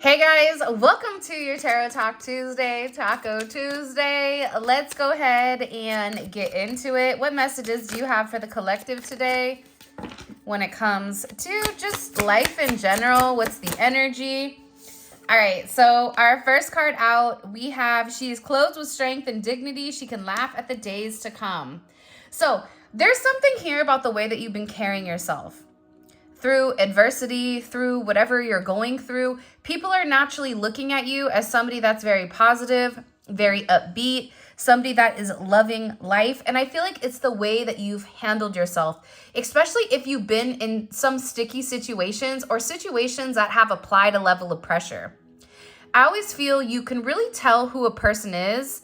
Hey guys, welcome to your Tarot Talk Tuesday, Taco Tuesday. Let's go ahead and get into it. What messages do you have for the collective today when it comes to just life in general? What's the energy? All right, so our first card out, we have, she is clothed with strength and dignity. She can laugh at the days to come. So there's something here about the way that you've been carrying yourself. Through adversity, through whatever you're going through, people are naturally looking at you as somebody that's very positive, very upbeat, somebody that is loving life. And I feel like it's the way that you've handled yourself, especially if you've been in some sticky situations or situations that have applied a level of pressure. I always feel you can really tell who a person is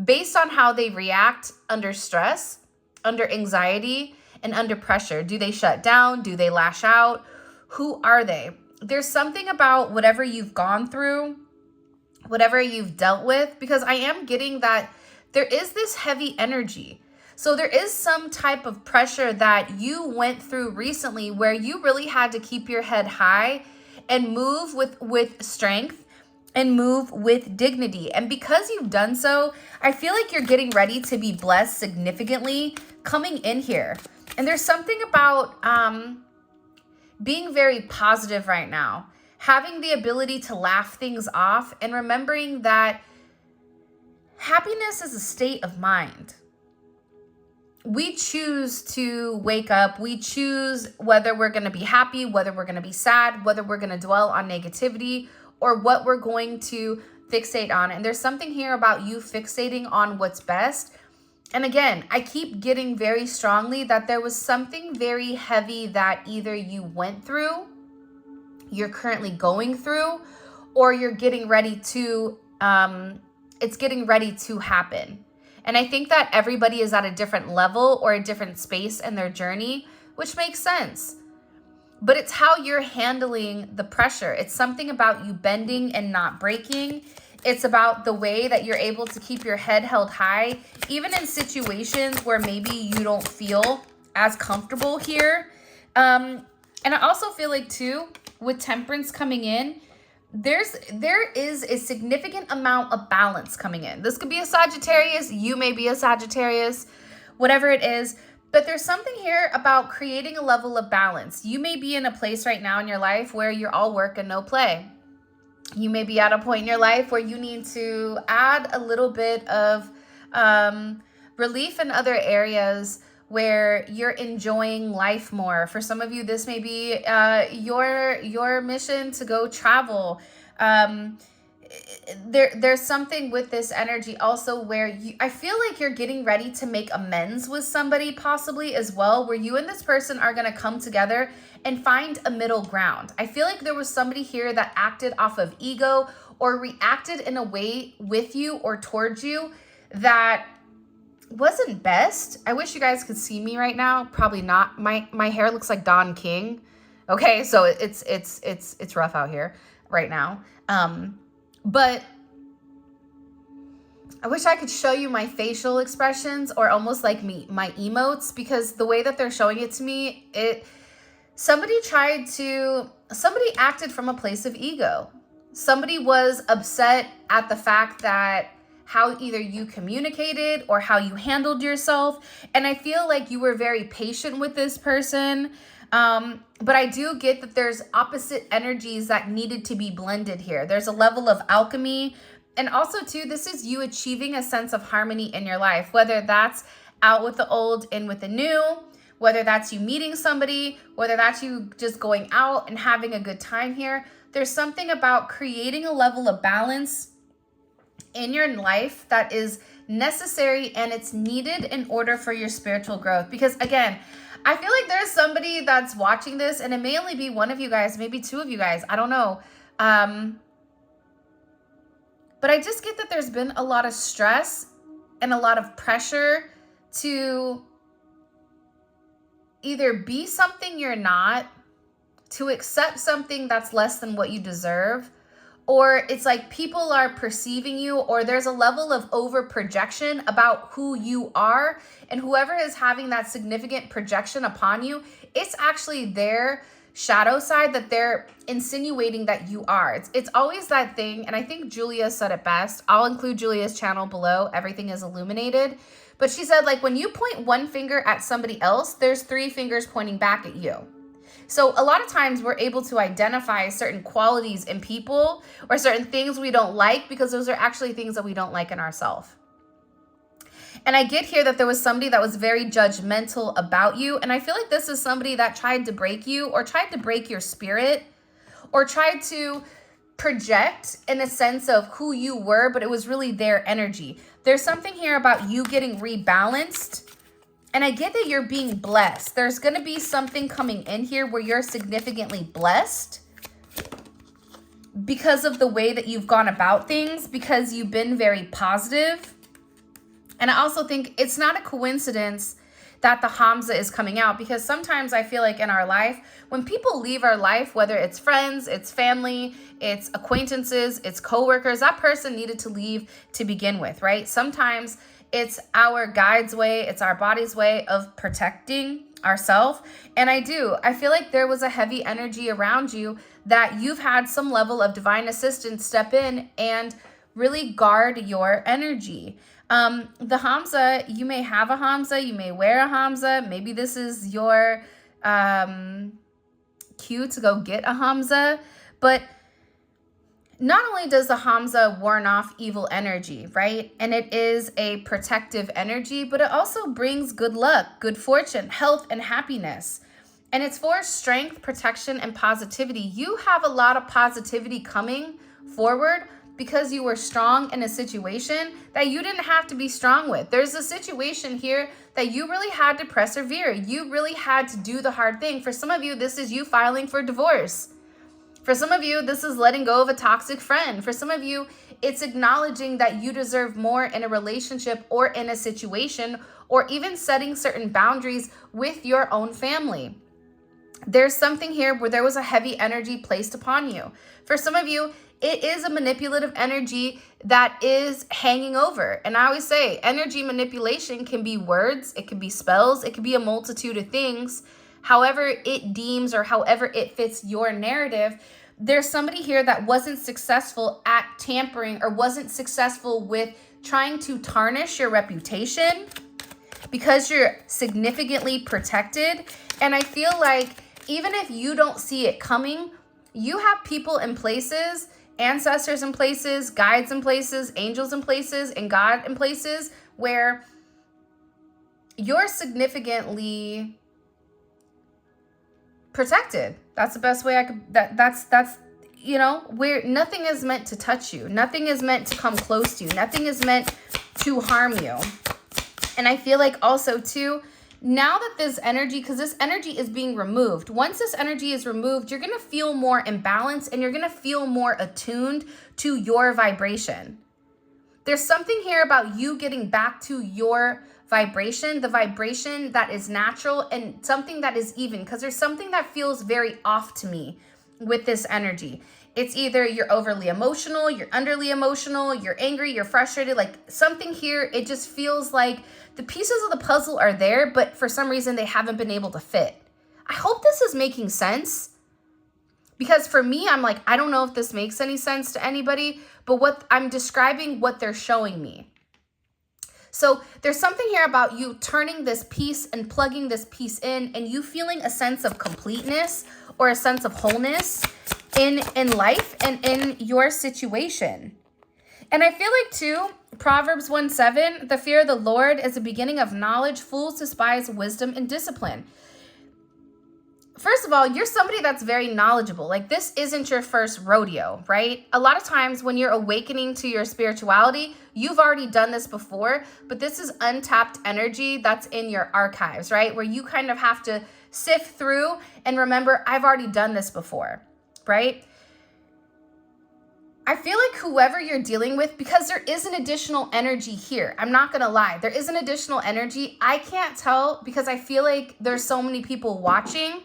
based on how they react under stress, under anxiety, and under pressure. Do they shut down? Do they lash out? Who are they? There's something about whatever you've gone through, whatever you've dealt with, because I am getting that there is this heavy energy. So there is some type of pressure that you went through recently where you really had to keep your head high and move with strength and move with dignity. And because you've done so, I feel like you're getting ready to be blessed significantly coming in here. And there's something about being very positive right now, having the ability to laugh things off and remembering that happiness is a state of mind. We choose to wake up. We choose whether we're going to be happy, whether we're going to be sad, whether we're going to dwell on negativity, or what we're going to fixate on. And there's something here about you fixating on what's best. And again, I keep getting very strongly that there was something very heavy that either you went through, you're currently going through, or you're getting ready to, it's getting ready to happen. And I think that everybody is at a different level or a different space in their journey, which makes sense. But it's how you're handling the pressure. It's something about you bending and not breaking. It's about the way that you're able to keep your head held high, even in situations where maybe you don't feel as comfortable here. And I also feel like too, with Temperance coming in, there is a significant amount of balance coming in. This could be a Sagittarius, you may be a Sagittarius, whatever it is. But there's something here about creating a level of balance. You may be in a place right now in your life where you're all work and no play. You may be at a point in your life where you need to add a little bit of relief in other areas where you're enjoying life more. For some of you, this may be your mission to go travel. There's something with this energy also where I feel like you're getting ready to make amends with somebody possibly as well, where you and this person are going to come together and find a middle ground. I feel like there was somebody here that acted off of ego or reacted in a way with you or towards you that wasn't best. I wish you guys could see me right now. Probably not. My hair looks like Don King. Okay, so it's rough out here right now. But I wish I could show you my facial expressions or almost like my emotes, because the way that they're showing it to me, somebody acted from a place of ego. Somebody was upset at the fact that how either you communicated or how you handled yourself. And I feel like you were very patient with this person. But I do get that there's opposite energies that needed to be blended here. There's a level of alchemy. And also too, this is you achieving a sense of harmony in your life, whether that's out with the old, in with the new, whether that's you meeting somebody, whether that's you just going out and having a good time here. There's something about creating a level of balance in your life that is necessary and it's needed in order for your spiritual growth. Because again, I feel like there's somebody that's watching this, and it may only be one of you guys, maybe two of you guys, I don't know. But I just get that there's been a lot of stress and a lot of pressure to either be something you're not, to accept something that's less than what you deserve, or it's like people are perceiving you, or there's a level of over projection about who you are, and whoever is having that significant projection upon you, it's actually their shadow side that they're insinuating that you are. It's always that thing, and I think Julia said it best. I'll include Julia's channel below. Everything is illuminated. But she said, like, when you point one finger at somebody else, there's 3 fingers pointing back at you. So a lot of times we're able to identify certain qualities in people or certain things we don't like because those are actually things that we don't like in ourselves. And I get here that there was somebody that was very judgmental about you. And I feel like this is somebody that tried to break you or tried to break your spirit or tried to project in a sense of who you were, but it was really their energy. There's something here about you getting rebalanced. And I get that you're being blessed. There's going to be something coming in here where you're significantly blessed because of the way that you've gone about things, because you've been very positive. And I also think it's not a coincidence that the Hamza is coming out, because sometimes I feel like in our life, when people leave our life, whether it's friends, it's family, it's acquaintances, it's coworkers, that person needed to leave to begin with, right? Sometimes it's our guide's way, it's our body's way of protecting ourselves. And I feel like there was a heavy energy around you that you've had some level of divine assistance step in and really guard your energy. The Hamza, you may have a Hamza, you may wear a Hamza. Maybe this is your cue to go get a Hamza. But not only does the Hamza warn off evil energy, right? And it is a protective energy, but it also brings good luck, good fortune, health, and happiness. And it's for strength, protection, and positivity. You have a lot of positivity coming forward because you were strong in a situation that you didn't have to be strong with. There's a situation here that you really had to persevere. You really had to do the hard thing. For some of you, this is you filing for divorce. For some of you, this is letting go of a toxic friend. For some of you, it's acknowledging that you deserve more in a relationship or in a situation, or even setting certain boundaries with your own family. There's something here where there was a heavy energy placed upon you. For some of you, it is a manipulative energy that is hanging over. And I always say energy manipulation can be words, it can be spells, it can be a multitude of things. However it deems or however it fits your narrative. There's somebody here that wasn't successful at tampering or wasn't successful with trying to tarnish your reputation because you're significantly protected. And I feel like even if you don't see it coming, you have people in places, ancestors in places, guides in places, angels in places, and God in places where you're significantly protected. That's the best way I could, that's, you know, where nothing is meant to touch you. Nothing is meant to come close to you. Nothing is meant to harm you. And I feel like also too, now that this energy, because this energy is being removed, once this energy is removed, you're going to feel more imbalanced and you're going to feel more attuned to your vibration. There's something here about you getting back to your vibration, the vibration that is natural and something that is even, because there's something that feels very off to me with this energy. It's either you're overly emotional, you're underly emotional, you're angry, you're frustrated, like something here, it just feels like the pieces of the puzzle are there, but for some reason they haven't been able to fit. I hope this is making sense, because for me, I'm like, I don't know if this makes any sense to anybody, but what I'm describing, what they're showing me. So there's something here about you turning this piece and plugging this piece in and you feeling a sense of completeness or a sense of wholeness in life and in your situation. And I feel like too, Proverbs 1:7, the fear of the Lord is the beginning of knowledge. Fools despise wisdom and discipline. First of all, you're somebody that's very knowledgeable. Like this isn't your first rodeo, right? A lot of times when you're awakening to your spirituality, you've already done this before, but this is untapped energy that's in your archives, right? Where you kind of have to sift through and remember, I've already done this before, right? I feel like whoever you're dealing with, because there is an additional energy here. I'm not going to lie. There is an additional energy. I can't tell because I feel like there's so many people watching.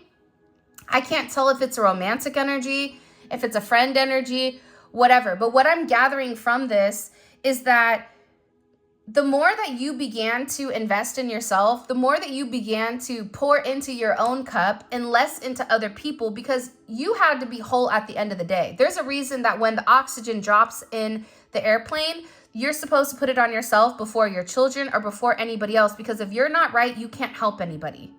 I can't tell if it's a romantic energy, if it's a friend energy, whatever. But what I'm gathering from this is that the more that you began to invest in yourself, the more that you began to pour into your own cup and less into other people, because you had to be whole at the end of the day. There's a reason that when the oxygen drops in the airplane, you're supposed to put it on yourself before your children or before anybody else, because if you're not right, you can't help anybody.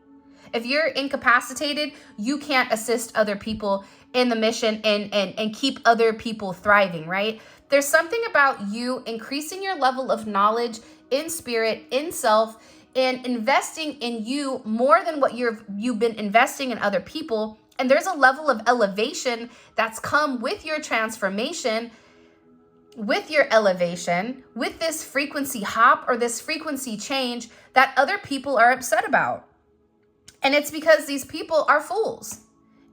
If you're incapacitated, you can't assist other people in the mission and keep other people thriving, right? There's something about you increasing your level of knowledge in spirit, in self, and investing in you more than what you've been investing in other people. And there's a level of elevation that's come with your transformation, with your elevation, with this frequency hop or this frequency change that other people are upset about. And it's because these people are fools.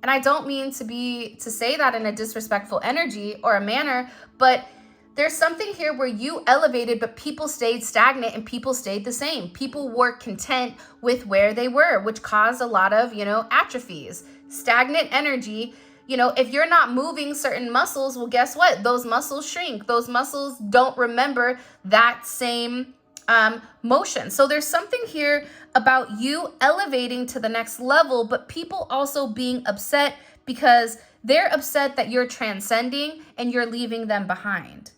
And I don't mean to say that in a disrespectful energy or a manner, but there's something here where you elevated, but people stayed stagnant and people stayed the same. People were content with where they were, which caused a lot of, atrophies, stagnant energy. If you're not moving certain muscles, well, guess what? Those muscles shrink. Those muscles don't remember that same motion. So there's something here about you elevating to the next level, but people also being upset because they're upset that you're transcending and you're leaving them behind.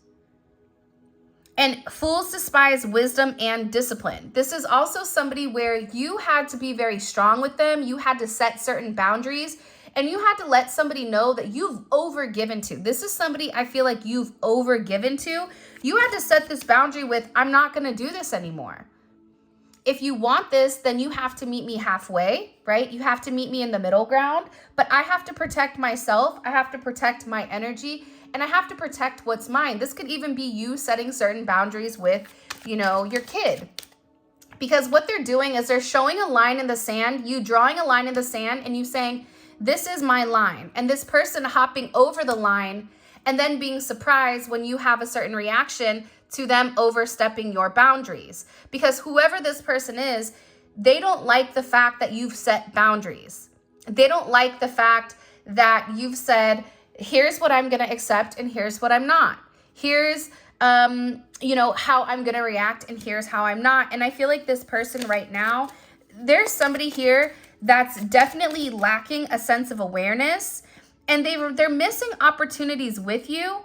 And fools despise wisdom and discipline. This is also somebody where you had to be very strong with them. You had to set certain boundaries and you had to let somebody know that you've overgiven to. This is somebody I feel like you've overgiven to. You had to set this boundary with, I'm not going to do this anymore. If you want this, then you have to meet me halfway, right? You have to meet me in the middle ground, but I have to protect myself. I have to protect my energy and I have to protect what's mine. This could even be you setting certain boundaries with, your kid. Because what they're doing is they're showing a line in the sand, you drawing a line in the sand and you saying, this is my line. And this person hopping over the line and then being surprised when you have a certain reaction to them overstepping your boundaries. Because whoever this person is, they don't like the fact that you've set boundaries. They don't like the fact that you've said, here's what I'm going to accept and here's what I'm not. Here's, how I'm going to react and here's how I'm not. And I feel like this person right now, there's somebody here that's definitely lacking a sense of awareness, and they're missing opportunities with you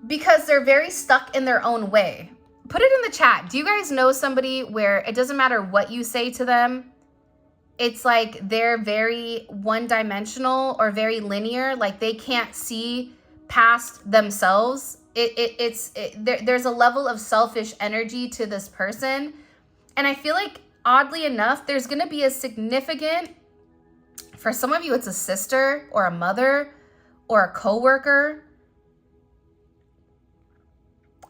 because they're very stuck in their own way. Put it in the chat. Do you guys know somebody where it doesn't matter what you say to them? It's like they're very one-dimensional or very linear, like they can't see past themselves. There's a level of selfish energy to this person. And I feel like, oddly enough, there's going to be a significant, for some of you, it's a sister or a mother or a coworker.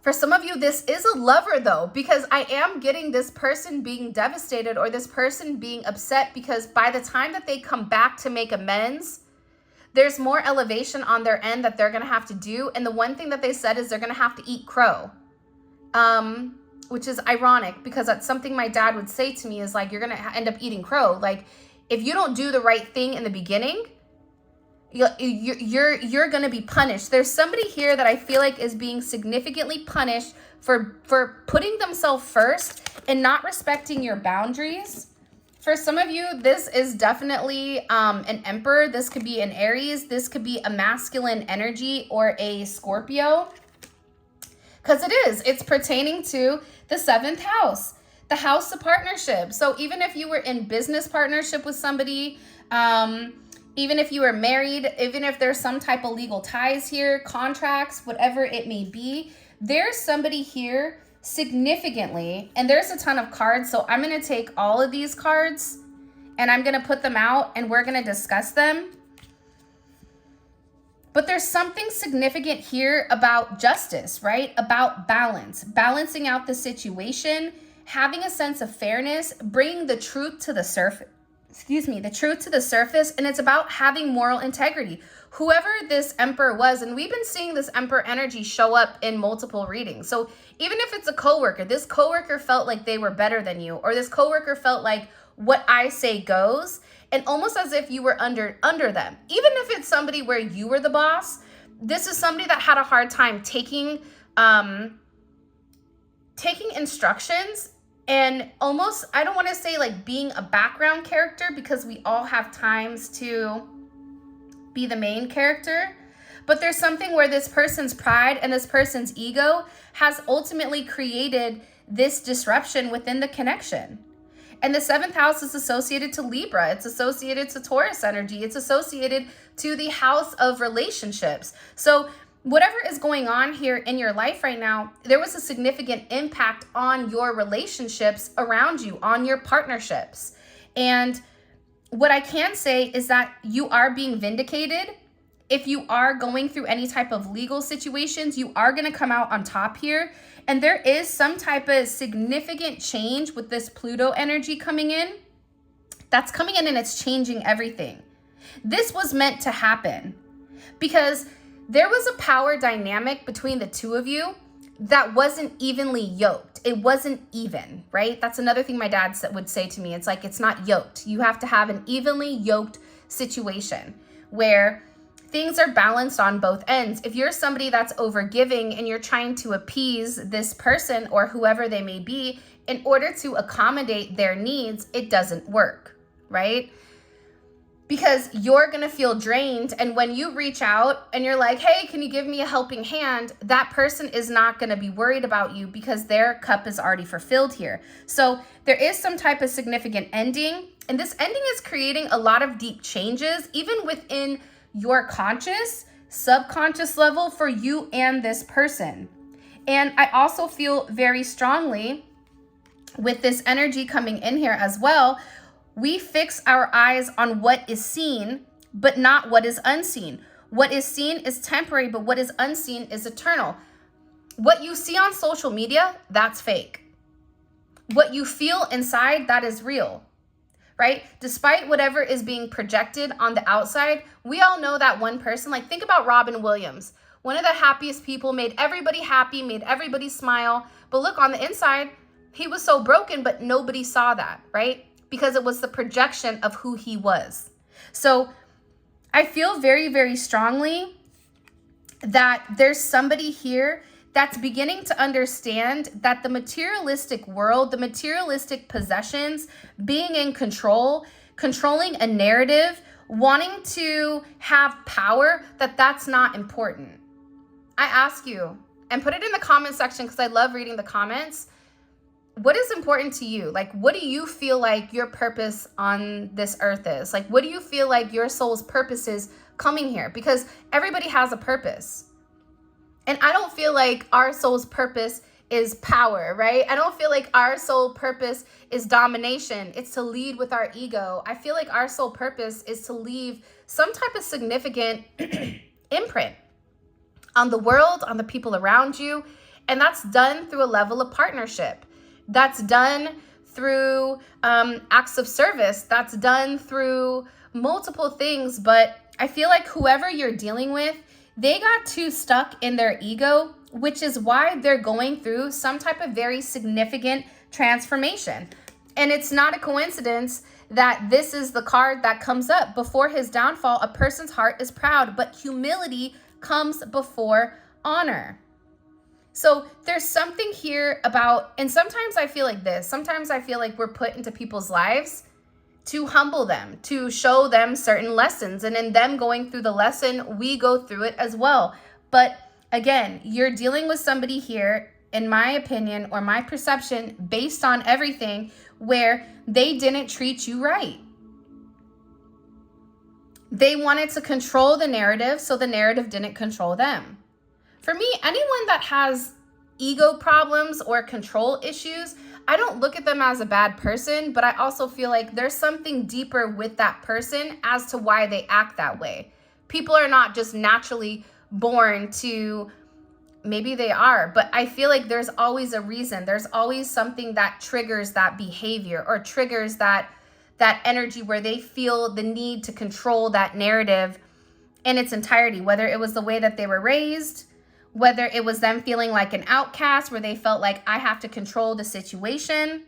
For some of you, this is a lover though, because I am getting this person being devastated or this person being upset because by the time that they come back to make amends, there's more elevation on their end that they're going to have to do. And the one thing that they said is they're going to have to eat crow, which is ironic because that's something my dad would say to me is like, you're going to end up eating crow. Like if you don't do the right thing in the beginning, you're going to be punished. There's somebody here that I feel like is being significantly punished for putting themselves first and not respecting your boundaries. For some of you, this is definitely an Emperor. This could be an Aries. This could be a masculine energy or a Scorpio. Because it's pertaining to the 7th house, the house of partnership. So even if you were in business partnership with somebody, even if you were married, even if there's some type of legal ties here, contracts, whatever it may be, there's somebody here significantly, and there's a ton of cards. So I'm going to take all of these cards and I'm going to put them out and we're going to discuss them. But there's something significant here about justice, right? About balance, balancing out the situation, having a sense of fairness, bringing the truth to the surface. The truth to the surface, and it's about having moral integrity. Whoever this Emperor was, and we've been seeing this Emperor energy show up in multiple readings. So even if it's a coworker, this coworker felt like they were better than you, or this coworker felt like what I say goes, and almost as if you were under them. Even if it's somebody where you were the boss, this is somebody that had a hard time taking taking instructions and almost, I don't want to say like being a background character, because we all have times to be the main character. But there's something where this person's pride and this person's ego has ultimately created this disruption within the connection. And the 7th house is associated to Libra. It's associated to Taurus energy. It's associated to the house of relationships. So whatever is going on here in your life right now, there was a significant impact on your relationships around you, on your partnerships. And what I can say is that you are being vindicated. If you are going through any type of legal situations, you are going to come out on top here. And there is some type of significant change with this Pluto energy coming in. That's coming in and it's changing everything. This was meant to happen because there was a power dynamic between the two of you that wasn't evenly yoked. It wasn't even, right? That's another thing my dad would say to me. It's like, it's not yoked. You have to have an evenly yoked situation where things are balanced on both ends. If you're somebody that's overgiving and you're trying to appease this person or whoever they may be in order to accommodate their needs, it doesn't work, right? Because you're going to feel drained. And when you reach out and you're like, hey, can you give me a helping hand? That person is not going to be worried about you because their cup is already fulfilled here. So there is some type of significant ending. And this ending is creating a lot of deep changes, even within your conscious, subconscious level for you and this person. And I also feel very strongly with this energy coming in here as well, we fix our eyes on what is seen, but not what is unseen. What is seen is temporary, but what is unseen is eternal. What you see on social media, that's fake. What you feel inside, that is real. Right? Despite whatever is being projected on the outside, we all know that one person. Like, think about Robin Williams, one of the happiest people, made everybody happy, made everybody smile. But look, on the inside, he was so broken, but nobody saw that, right? Because it was the projection of who he was. So I feel very, very strongly that there's somebody here that's beginning to understand that the materialistic world, the materialistic possessions, being in control, controlling a narrative, wanting to have power, that's not important. I ask you, and put it in the comment section because I love reading the comments. What is important to you? Like, what do you feel like your purpose on this earth is? Like, what do you feel like your soul's purpose is coming here? Because everybody has a purpose. And I don't feel like our soul's purpose is power, right? I don't feel like our soul purpose is domination. It's to lead with our ego. I feel like our soul purpose is to leave some type of significant imprint on the world, on the people around you. And that's done through a level of partnership. That's done through acts of service. That's done through multiple things. But I feel like whoever you're dealing with, they got too stuck in their ego, which is why they're going through some type of very significant transformation. And it's not a coincidence that this is the card that comes up. Before his downfall, a person's heart is proud, but humility comes before honor. So there's something here about, and sometimes I feel like this, sometimes I feel like we're put into people's lives to humble them, to show them certain lessons. And in them going through the lesson, we go through it as well. But again, you're dealing with somebody here, in my opinion, or my perception, based on everything, where they didn't treat you right. They wanted to control the narrative, so the narrative didn't control them. For me, anyone that has ego problems or control issues, I don't look at them as a bad person, but I also feel like there's something deeper with that person as to why they act that way. People are not just naturally born to, maybe they are, but I feel like there's always a reason. There's always something that triggers that behavior or triggers that energy where they feel the need to control that narrative in its entirety, whether it was the way that they were raised, whether it was them feeling like an outcast where they felt like I have to control the situation.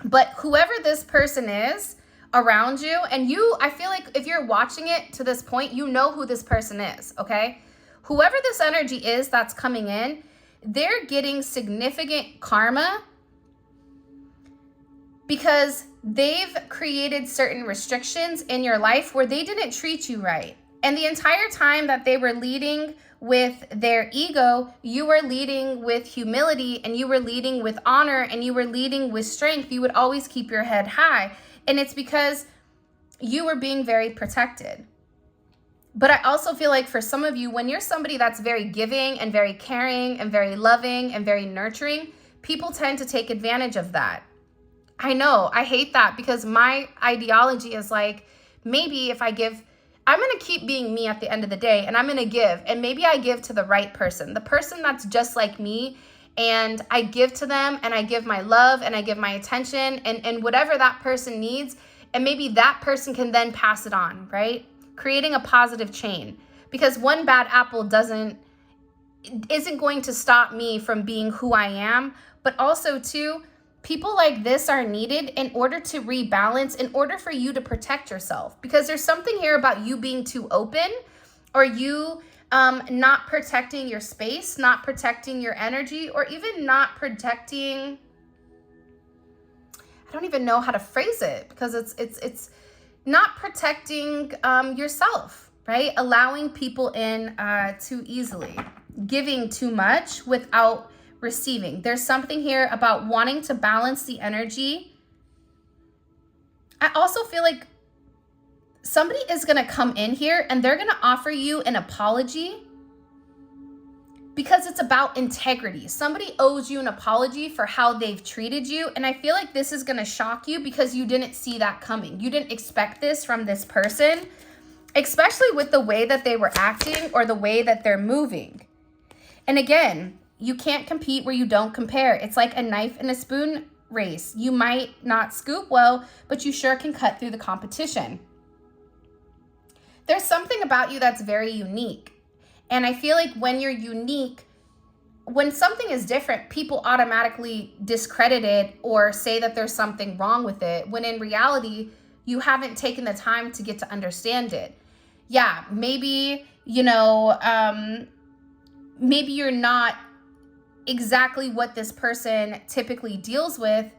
But whoever this person is around you, and you, I feel like if you're watching it to this point, you know who this person is, okay? Whoever this energy is that's coming in, they're getting significant karma because they've created certain restrictions in your life where they didn't treat you right. And the entire time that they were leading with their ego, you were leading with humility, and you were leading with honor, and you were leading with strength. You would always keep your head high. And it's because you were being very protected. But I also feel like for some of you, when you're somebody that's very giving and very caring and very loving and very nurturing, people tend to take advantage of that. I know, I hate that, because my ideology is like, maybe if I give, I'm going to keep being me at the end of the day, and I'm going to give. And maybe I give to the right person, the person that's just like me, and I give to them, and I give my love, and I give my attention, and whatever that person needs. And maybe that person can then pass it on, right? Creating a positive chain, because one bad apple isn't going to stop me from being who I am. But also too, people like this are needed in order to rebalance, in order for you to protect yourself, because there's something here about you being too open, or you not protecting your space, not protecting your energy, or even not protecting, I don't even know how to phrase it, because it's not protecting yourself, right? Allowing people in too easily, giving too much without receiving. There's something here about wanting to balance the energy. I also feel like somebody is going to come in here and they're going to offer you an apology, because it's about integrity. Somebody owes you an apology for how they've treated you. And I feel like this is going to shock you, because you didn't see that coming. You didn't expect this from this person, especially with the way that they were acting or the way that they're moving. And again, you can't compete where you don't compare. It's like a knife and a spoon race. You might not scoop well, but you sure can cut through the competition. There's something about you that's very unique. And I feel like when you're unique, when something is different, people automatically discredit it or say that there's something wrong with it, when in reality, you haven't taken the time to get to understand it. Yeah, maybe, maybe you're not exactly what this person typically deals with,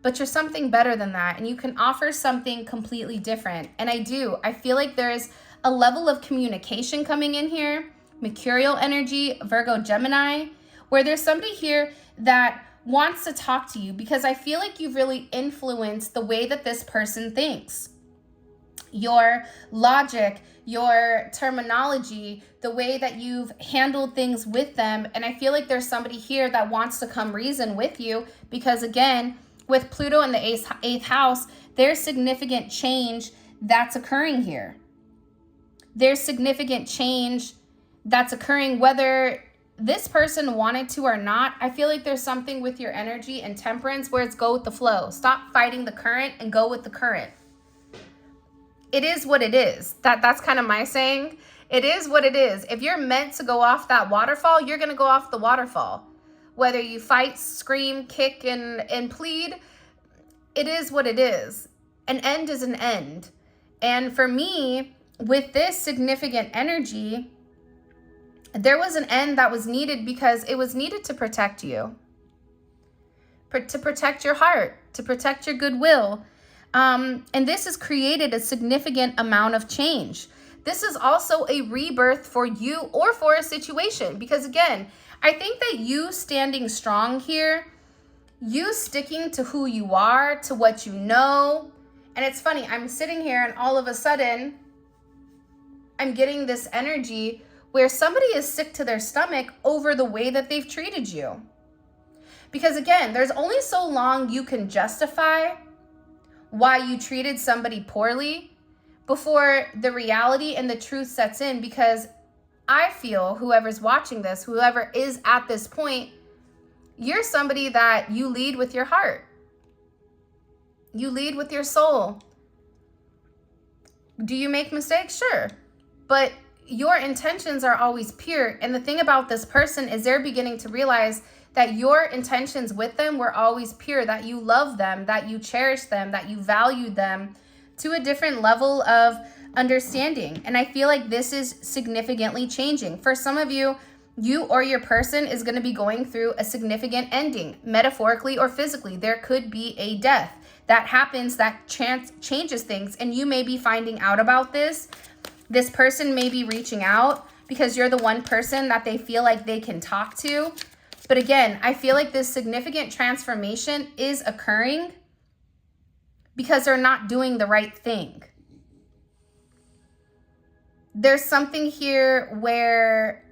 but you're something better than that, and you can offer something completely different. And I feel like there's a level of communication coming in here, Mercurial energy, Virgo, Gemini, where there's somebody here that wants to talk to you, because I feel like you've really influenced the way that this person thinks. Your logic, your terminology, the way that you've handled things with them. And I feel like there's somebody here that wants to come reason with you, because again, with Pluto in the eighth house, there's significant change that's occurring here. There's significant change that's occurring whether this person wanted to or not. I feel like there's something with your energy and temperance where it's go with the flow. Stop fighting the current and go with the current. It is what it is. That's kind of my saying. It is what it is. If you're meant to go off that waterfall, you're going to go off the waterfall. Whether you fight, scream, kick, and plead, it is what it is. An end is an end. And for me, with this significant energy, there was an end that was needed, because it was needed to protect you, to protect your heart, to protect your goodwill. And this has created a significant amount of change. This is also a rebirth for you or for a situation, because again, I think that you standing strong here, you sticking to who you are, to what you know. And it's funny, I'm sitting here and all of a sudden I'm getting this energy where somebody is sick to their stomach over the way that they've treated you. Because again, there's only so long you can justify why you treated somebody poorly before the reality and the truth sets in. Because I feel whoever's watching this, whoever is at this point, you're somebody that you lead with your heart. You lead with your soul. Do you make mistakes? Sure. But your intentions are always pure. And the thing about this person is they're beginning to realize that your intentions with them were always pure, that you love them, that you cherish them, that you valued them to a different level of understanding. And I feel like this is significantly changing. For some of you, you or your person is going to be going through a significant ending, metaphorically or physically. There could be a death that happens that changes things, and you may be finding out about this. This person may be reaching out because you're the one person that they feel like they can talk to. But again, I feel like this significant transformation is occurring because they're not doing the right thing. There's something here where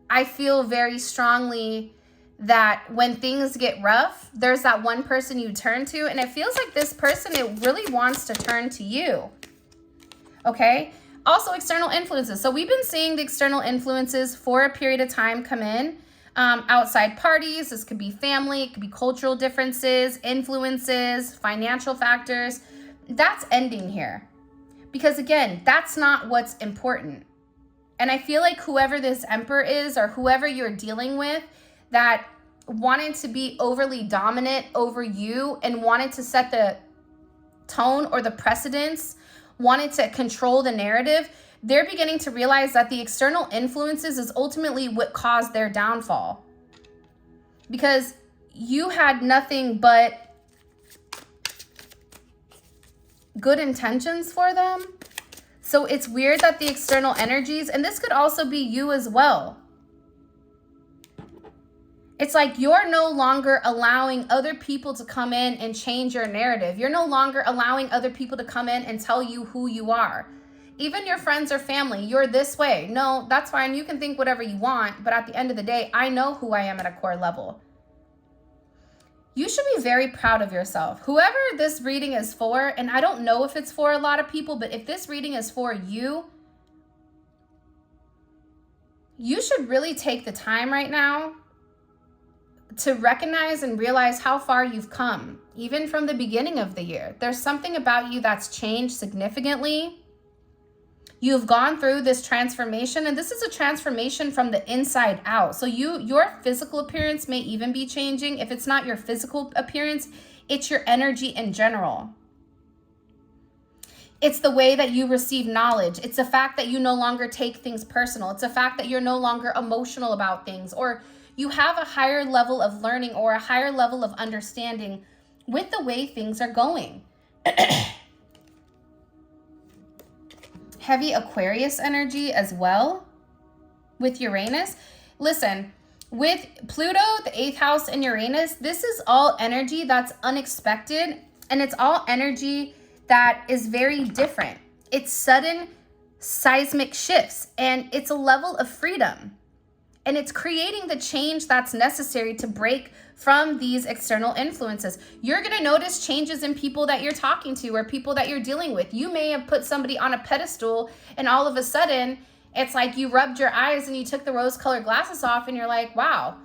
I feel very strongly that when things get rough, there's that one person you turn to, and it feels like this person, it really wants to turn to you. Okay? Also, external influences. So we've been seeing the external influences for a period of time come in. Outside parties, this could be family, it could be cultural differences, influences, financial factors. That's ending here. Because again, that's not what's important. And I feel like whoever this emperor is, or whoever you're dealing with, that wanted to be overly dominant over you and wanted to set the tone or the precedence, wanted to control the narrative, they're beginning to realize that the external influences is ultimately what caused their downfall. Because you had nothing but good intentions for them. So it's weird that the external energies, and this could also be you as well. It's like you're no longer allowing other people to come in and change your narrative. You're no longer allowing other people to come in and tell you who you are. Even your friends or family, you're this way. No, that's fine. You can think whatever you want. But at the end of the day, I know who I am at a core level. You should be very proud of yourself. Whoever this reading is for, and I don't know if it's for a lot of people, but if this reading is for you, you should really take the time right now to recognize and realize how far you've come, even from the beginning of the year. There's something about you that's changed significantly. You've gone through this transformation, and this is a transformation from the inside out. So your physical appearance may even be changing. If it's not your physical appearance, it's your energy in general. It's the way that you receive knowledge. It's the fact that you no longer take things personal. It's the fact that you're no longer emotional about things, or you have a higher level of learning or a higher level of understanding with the way things are going. Heavy Aquarius energy as well with Uranus. Listen, with Pluto, the 8th house, and Uranus, this is all energy that's unexpected, and it's all energy that is very different. It's sudden seismic shifts, and it's a level of freedom. And it's creating the change that's necessary to break from these external influences. You're going to notice changes in people that you're talking to or people that you're dealing with. You may have put somebody on a pedestal, and all of a sudden, it's like you rubbed your eyes and you took the rose-colored glasses off, and you're like, wow,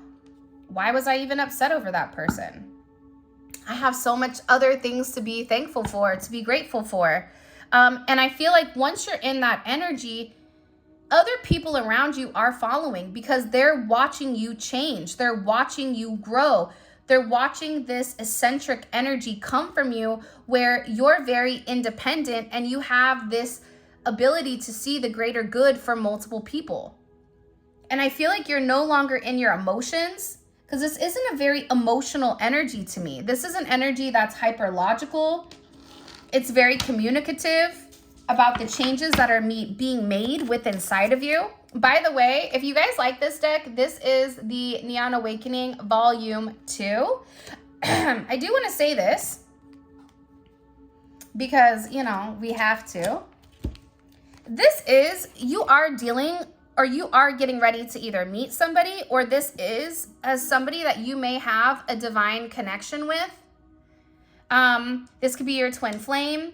why was I even upset over that person? I have so much other things to be thankful for, to be grateful for. And I feel like once you're in that energy, other people around you are following because they're watching you change. They're watching you grow. They're watching this eccentric energy come from you where you're very independent and you have this ability to see the greater good for multiple people. And I feel like you're no longer in your emotions, because this isn't a very emotional energy to me. This is an energy that's hyper logical. It's very communicative about the changes that are being made within inside of you. By the way, if you guys like this deck, this is the Neon Awakening Volume 2. I do want to say this because, you know, we have to. This is, you are dealing or you are getting ready to either meet somebody, or this is as somebody that you may have a divine connection with. This could be your twin flame.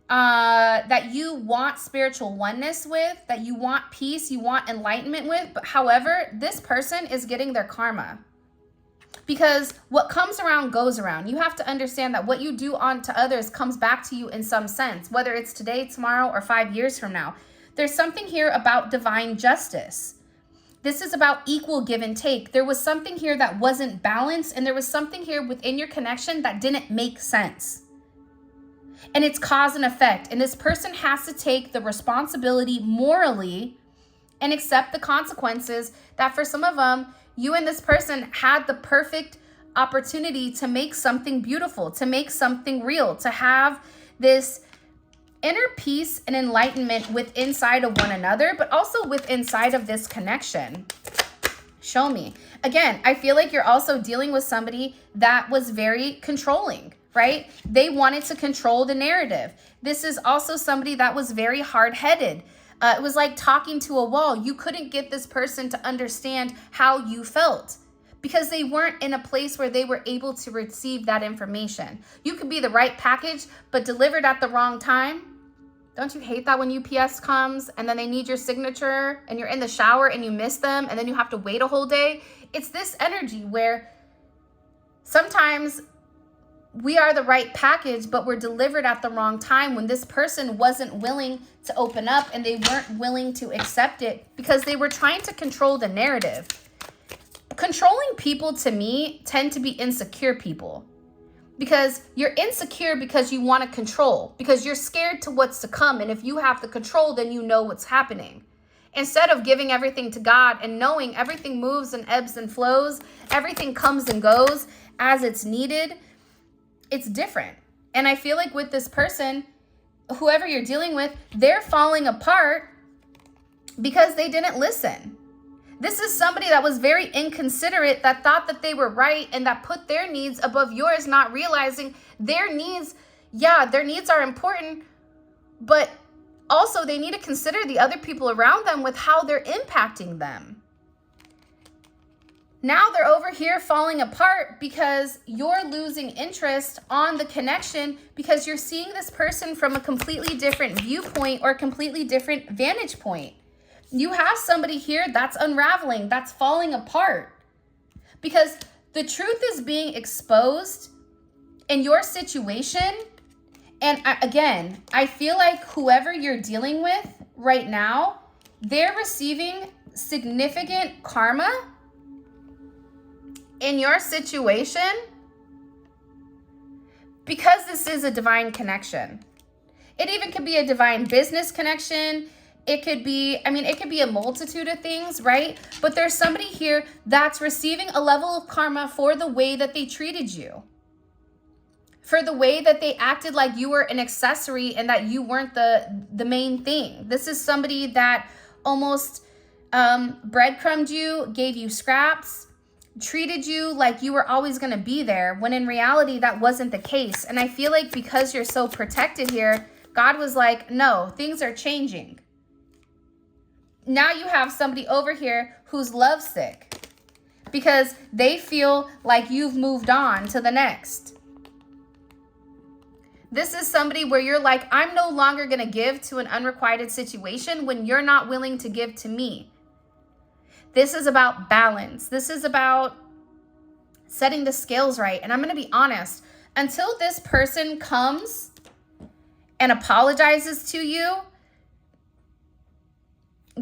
That you want spiritual oneness with, that you want peace, you want enlightenment with. But however, this person is getting their karma. Because what comes around goes around. You have to understand that what you do onto others comes back to you in some sense, whether it's today, tomorrow, or 5 years from now. There's something here about divine justice. This is about equal give and take. There was something here that wasn't balanced, and there was something here within your connection that didn't make sense. And it's cause and effect. And this person has to take the responsibility morally and accept the consequences that for some of them, you and this person had the perfect opportunity to make something beautiful, to make something real, to have this inner peace and enlightenment with inside of one another, but also with inside of this connection. Show me. Again, I feel like you're also dealing with somebody that was very controlling, right? They wanted to control the narrative. This is also somebody that was very hard-headed. It was like talking to a wall. You couldn't get this person to understand how you felt because they weren't in a place where they were able to receive that information. You could be the right package, but delivered at the wrong time. Don't you hate that when UPS comes and then they need your signature and you're in the shower and you miss them and then you have to wait a whole day? It's this energy where sometimes we are the right package, but we're delivered at the wrong time when this person wasn't willing to open up and they weren't willing to accept it because they were trying to control the narrative. Controlling people to me tend to be insecure people. Because you're insecure because you want to control, because you're scared to what's to come. And if you have the control, then you know what's happening. Instead of giving everything to God and knowing everything moves and ebbs and flows, everything comes and goes as it's needed, it's different. And I feel like with this person, whoever you're dealing with, they're falling apart because they didn't listen. This is somebody that was very inconsiderate, that thought that they were right and that put their needs above yours, not realizing their needs, yeah, their needs are important, but also they need to consider the other people around them with how they're impacting them. Now they're over here falling apart because you're losing interest on the connection because you're seeing this person from a completely different viewpoint or a completely different vantage point. You have somebody here that's unraveling, that's falling apart because the truth is being exposed in your situation. And again, I feel like whoever you're dealing with right now, they're receiving significant karma in your situation because this is a divine connection. It even could be a divine business connection. It could be, it could be a multitude of things, right? But there's somebody here that's receiving a level of karma for the way that they treated you. For the way that they acted like you were an accessory and that you weren't the main thing. This is somebody that almost breadcrumbed you, gave you scraps, treated you like you were always going to be there, when in reality that wasn't the case. And I feel like because you're so protected here, God was like, no, things are changing. Now you have somebody over here who's lovesick because they feel like you've moved on to the next. This is somebody where you're like, I'm no longer going to give to an unrequited situation when you're not willing to give to me. This is about balance. This is about setting the scales right. And I'm going to be honest, until this person comes and apologizes to you,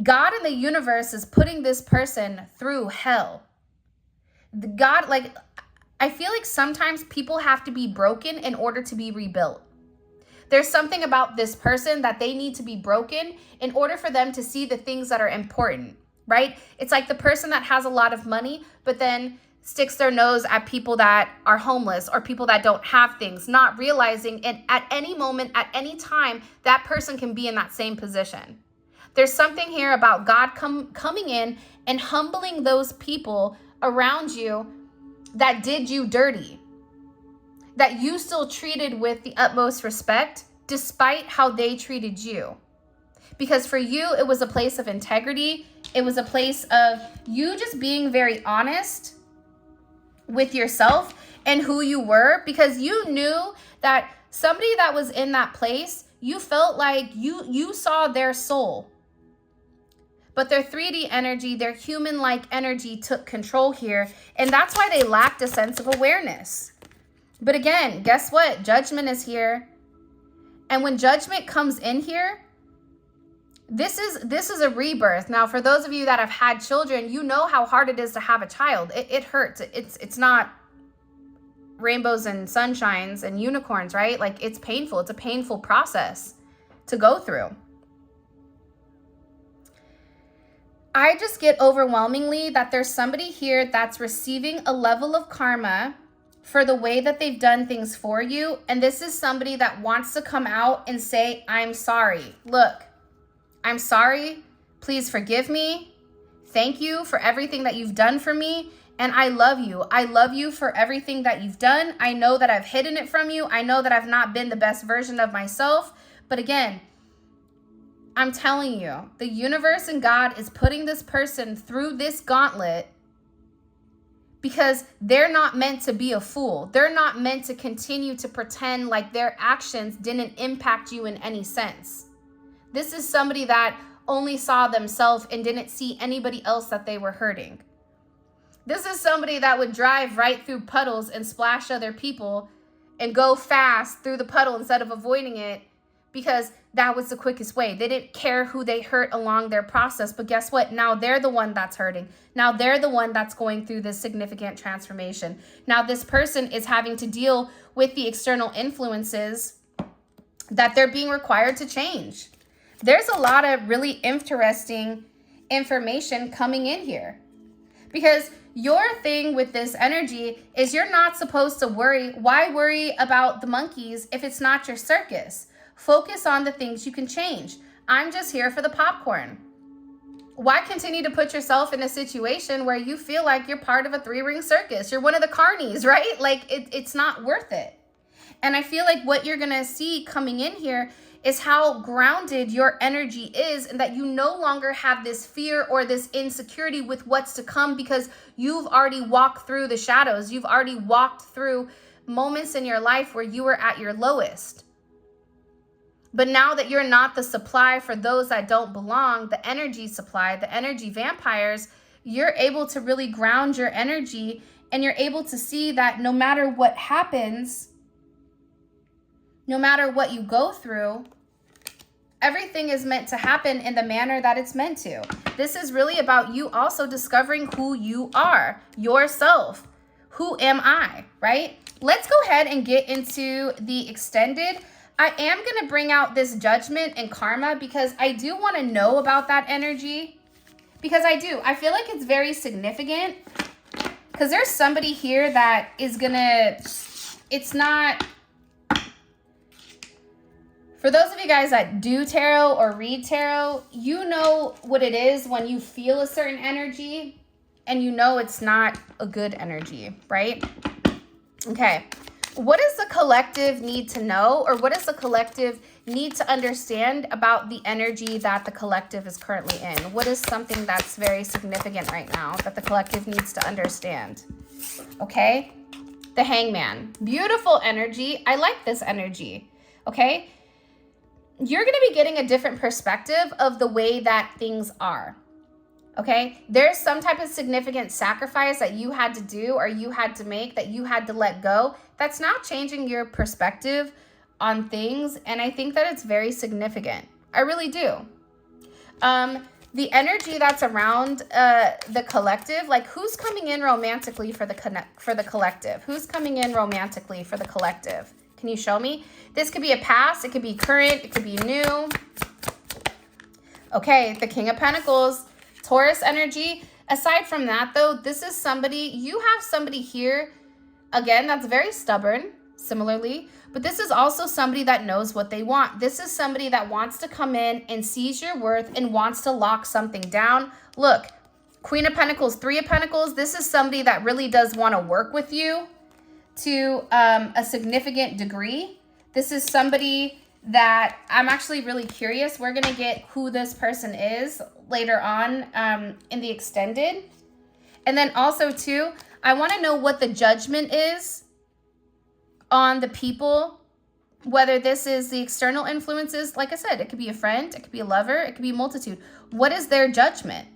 God and the universe is putting this person through hell. I feel like sometimes people have to be broken in order to be rebuilt. There's something about this person that they need to be broken in order for them to see the things that are important, right? It's like the person that has a lot of money, but then sticks their nose at people that are homeless or people that don't have things, not realizing and at any moment, at any time, that person can be in that same position. There's something here about God coming in and humbling those people around you that did you dirty, that you still treated with the utmost respect despite how they treated you. Because for you, it was a place of integrity. It was a place of you just being very honest with yourself and who you were, because you knew that somebody that was in that place, you felt like you saw their soul. But their 3D energy, their human-like energy took control here. And that's why they lacked a sense of awareness. But again, guess what? Judgment is here. And when judgment comes in here, this is a rebirth. Now, for those of you that have had children, you know how hard it is to have a child. It hurts. It's not rainbows and sunshines and unicorns, right? Like, it's painful. It's a painful process to go through. I just get overwhelmingly that there's somebody here that's receiving a level of karma for the way that they've done things for you. And this is somebody that wants to come out and say, I'm sorry. Look, I'm sorry. Please forgive me. Thank you for everything that you've done for me. And I love you. I love you for everything that you've done. I know that I've hidden it from you. I know that I've not been the best version of myself. But again, I'm telling you, the universe and God is putting this person through this gauntlet because they're not meant to be a fool. They're not meant to continue to pretend like their actions didn't impact you in any sense. This is somebody that only saw themselves and didn't see anybody else that they were hurting. This is somebody that would drive right through puddles and splash other people and go fast through the puddle instead of avoiding it because that was the quickest way. They didn't care who they hurt along their process. But guess what? Now they're the one that's hurting. Now they're the one that's going through this significant transformation. Now this person is having to deal with the external influences that they're being required to change. There's a lot of really interesting information coming in here. Because your thing with this energy is you're not supposed to worry. Why worry about the monkeys if it's not your circus? Focus on the things you can change. I'm just here for the popcorn. Why continue to put yourself in a situation where you feel like you're part of a 3-ring circus? You're one of the carnies, right? Like it's not worth it. And I feel like what you're going to see coming in here is how grounded your energy is and that you no longer have this fear or this insecurity with what's to come because you've already walked through the shadows. You've already walked through moments in your life where you were at your lowest. But now that you're not the supply for those that don't belong, the energy supply, the energy vampires, you're able to really ground your energy and you're able to see that no matter what happens, no matter what you go through, everything is meant to happen in the manner that it's meant to. This is really about you also discovering who you are, yourself. Who am I, right? Let's go ahead and get into the extended. I am going to bring out this judgment and karma because I do want to know about that energy. Because I feel like it's very significant. Because there's somebody here that is going to, it's not, for those of you guys that do tarot or read tarot, you know what it is when you feel a certain energy and you know it's not a good energy, right? Okay. What does the collective need to know, or what does the collective need to understand about the energy that the collective is currently in? What is something that's very significant right now that the collective needs to understand? Okay. The Hangman. Beautiful energy. I like this energy. Okay. You're going to be getting a different perspective of the way that things are. Okay, there's some type of significant sacrifice that you had to do or you had to make, that you had to let go. That's now changing your perspective on things. And I think that it's very significant. I really do. The energy that's around the collective, like who's coming in romantically for the collective? Who's coming in romantically for the collective? Can you show me? This could be a past. It could be current. It could be new. Okay, the King of Pentacles. Taurus energy. Aside from that, though, this is somebody, you have somebody here, again, that's very stubborn, similarly, but this is also somebody that knows what they want. This is somebody that wants to come in and sees your worth and wants to lock something down. Look, Queen of Pentacles, 3 of Pentacles, this is somebody that really does want to work with you to a significant degree. This is somebody that I'm actually really curious. We're going to get who this person is later on in the extended. And then also, too, I want to know what the judgment is on the people, whether this is the external influences. Like I said, it could be a friend, it could be a lover, it could be a multitude. What is their judgment?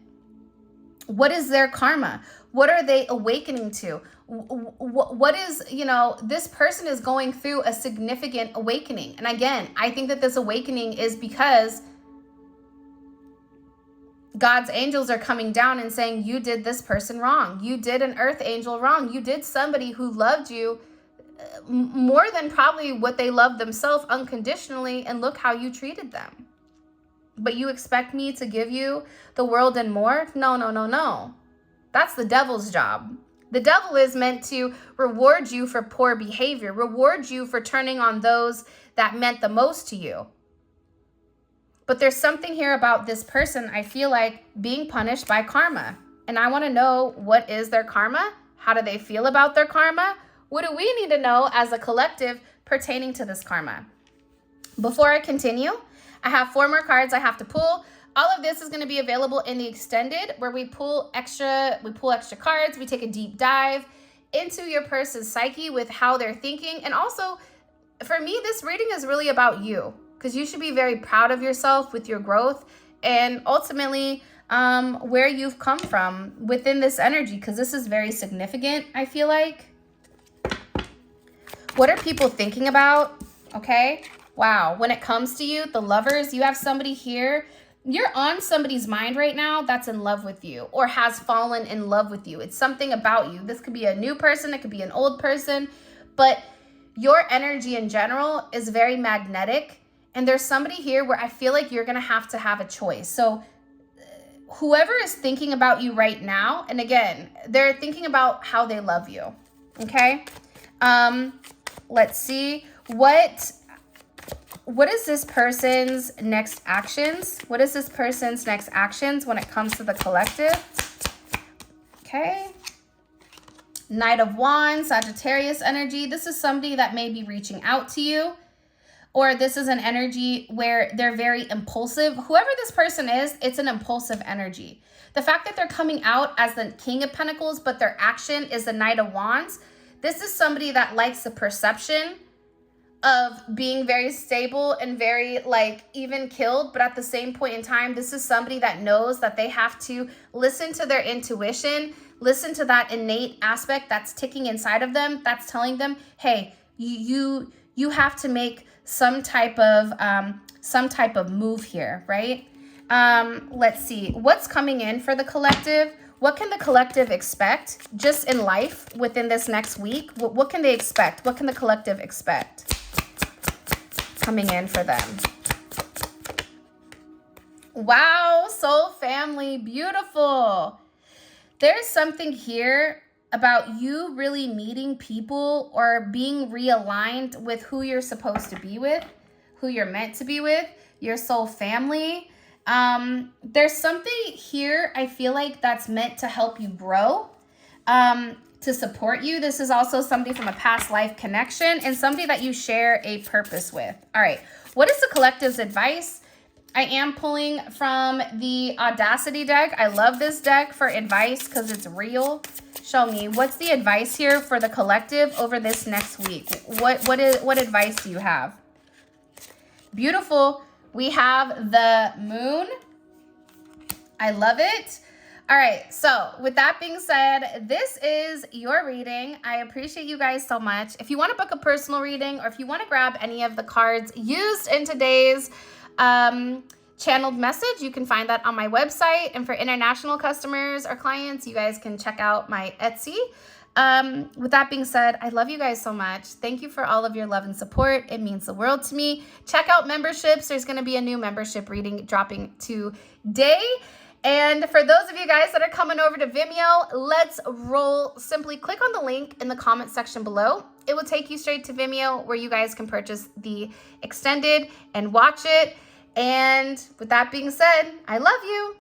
What is their karma? What are they awakening to? What is, this person is going through a significant awakening. And again, I think that this awakening is because God's angels are coming down and saying, you did this person wrong. You did an earth angel wrong. You did somebody who loved you more than probably what they loved themselves unconditionally. And look how you treated them. but you expect me to give you the world and more? No, no, no, no. That's the devil's job. The devil is meant to reward you for poor behavior, reward you for turning on those that meant the most to you. But there's something here about this person, I feel like, being punished by karma. And I want to know, what is their karma? How do they feel about their karma? What do we need to know as a collective pertaining to this karma? Before I continue, I have 4 more cards I have to pull. All of this is going to be available in the extended, where we pull extra cards. We take a deep dive into your person's psyche with how they're thinking. And also, for me, this reading is really about you, because you should be very proud of yourself with your growth and ultimately where you've come from within this energy, because this is very significant, I feel like. What are people thinking about? Okay. Wow. When it comes to you, the lovers, you have somebody here. You're on somebody's mind right now that's in love with you or has fallen in love with you. It's something about you. This could be a new person. It could be an old person. But your energy in general is very magnetic. And there's somebody here where I feel like you're going to have a choice. So whoever is thinking about you right now, and again, they're thinking about how they love you. Okay. Let's see. What is this person's next actions? What is this person's next actions when it comes to the collective? Okay. Knight of Wands, Sagittarius energy. This is somebody that may be reaching out to you, or this is an energy where they're very impulsive. Whoever this person is, it's an impulsive energy. The fact that they're coming out as the King of Pentacles, but their action is the Knight of Wands. This is somebody that likes the perception of being very stable and very even killed, but at the same point in time, this is somebody that knows that they have to listen to their intuition, listen to that innate aspect that's ticking inside of them, that's telling them, hey, you have to make some type of move here, right? Let's see what's coming in for the collective. What can the collective expect just in life within this next week? What can they expect? What can the collective expect coming in for them? Wow, soul family, beautiful. There's something here about you really meeting people or being realigned with who you're supposed to be with, who you're meant to be with, your soul family. There's something here I feel like that's meant to help you grow, to support you. This is also somebody from a past life connection and somebody that you share a purpose with. All right. What is the collective's advice? I am pulling from the Audacity deck. I love this deck for advice because it's real. Show me, what's the advice here for the collective over this next week? What advice do you have? Beautiful. We have the moon. I love it. All right, so with that being said, this is your reading. I appreciate you guys so much. If you want to book a personal reading or if you want to grab any of the cards used in today's channeled message, you can find that on my website. And for international customers or clients, you guys can check out my Etsy. With that being said, I love you guys so much. Thank you for all of your love and support. It means the world to me. Check out memberships. There's going to be a new membership reading dropping today. And for those of you guys that are coming over to Vimeo, let's roll. Simply click on the link in the comment section below. It will take you straight to Vimeo where you guys can purchase the extended and watch it. And with that being said, I love you.